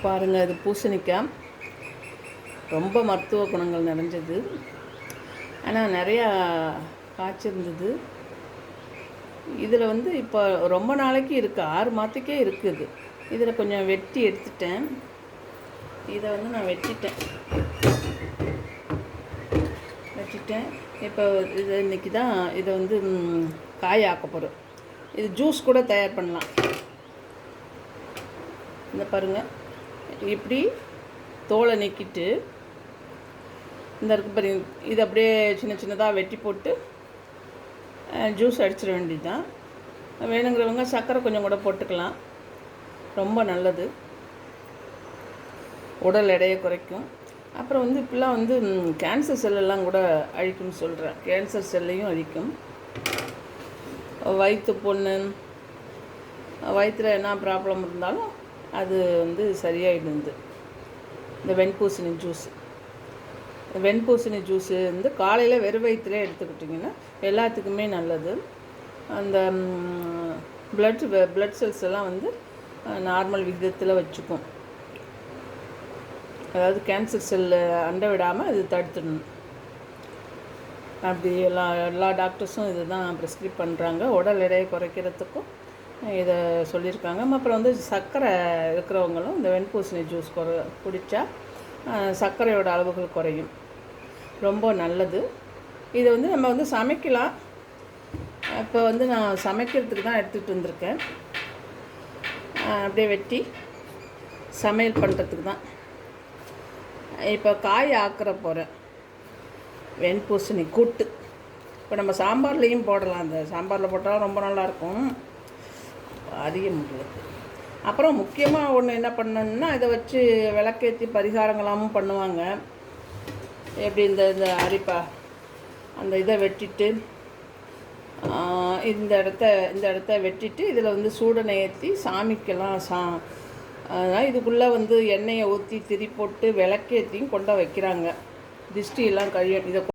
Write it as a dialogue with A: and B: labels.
A: பாருங்கள், இது பூசணிக்காய். ரொம்ப மருத்துவ குணங்கள் நிறைஞ்சது. ஆனால் நிறையா காய்ச்சிருந்தது. இதில் வந்து இப்போ ரொம்ப நாளைக்கு இருக்குது, 6 மாதத்துக்கே இருக்குது. இதில் கொஞ்சம் வெட்டி எடுத்துட்டேன். இதை வந்து நான் வெட்டிட்டேன். இப்போ இது இன்றைக்கி தான் இதை வந்து காய ஆக்க போகிறோம். இது ஜூஸ் கூட தயார் பண்ணலாம். இந்த பாருங்கள், இப்படி தோலை நீக்கிட்டு இந்த இருக்கு பாருங்க, இது அப்படியே சின்ன சின்னதாக வெட்டி போட்டு ஜூஸ் அடிச்சிட வேண்டியது தான். வேணுங்கிறவங்க சர்க்கரை கொஞ்சம் கூட போட்டுக்கலாம். ரொம்ப நல்லது, உடல் எடையை குறைக்கும். அப்புறம் வந்து இப்போலாம் வந்து கேன்சர் செல்லெல்லாம் கூட அழிக்கும்னு சொல்கிறேன். கேன்சர் செல்லையும் அழிக்கும். வயிற்று புண்ணு, வயிற்றில் என்ன ப்ராப்ளம் இருந்தாலும் அது வந்து சரியாயிடுது. இந்த வெண்பூசணி ஜூஸு வந்து காலையில் வெறும் வயிற்றுல எடுத்துக்கிட்டிங்கன்னா எல்லாத்துக்குமே நல்லது. அந்த பிளட் செல்ஸ் எல்லாம் வந்து நார்மல் விகிதத்தில் வச்சுக்கும். அதாவது கேன்சர் செல்லு அண்டை விடாமல் இது தடுத்துடணும். அப்படி எல்லா டாக்டர்ஸும் இது தான் ப்ரிஸ்கிரைப் பண்ணுறாங்க. உடல் எடையை குறைக்கிறதுக்கும் இதை சொல்லியிருக்காங்க. அப்புறம் வந்து சர்க்கரை இருக்கிறவங்களும் இந்த வெண்பூசணி ஜூஸ் குடித்தா சர்க்கரையோட அளவுகள் குறையும். ரொம்ப நல்லது. இதை வந்து நம்ம வந்து சமைக்கலாம். இப்போ வந்து நான் சமைக்கிறதுக்கு தான் எடுத்துகிட்டு வந்திருக்கேன். அப்படியே வெட்டி சமையல் பண்ணுறதுக்கு தான். இப்போ காய் ஆக்கிற போகிறேன். வெண்பூசணி கூட்டு இப்போ நம்ம சாம்பார்லேயும் போடலாம். அந்த சாம்பாரில் போட்டாலும் ரொம்ப நல்லாயிருக்கும். அதிக முடியாது. அப்புறம் முக்கியமாக ஒன்று என்ன பண்ணணுன்னா, இதை வச்சு விளக்கேற்றி பரிகாரங்களாமும் பண்ணுவாங்க. எப்படி இந்த அரிப்பா அந்த இதை வெட்டிட்டு இந்த இடத்த வெட்டிட்டு இதில் வந்து சூடனை ஏற்றி சாமிக்கெல்லாம் அதனால் இதுக்குள்ளே வந்து எண்ணெயை ஊற்றி திரி போட்டு விளக்கேற்றியும் கொண்டு வைக்கிறாங்க. திஷ்டியெல்லாம் கழியும். இதை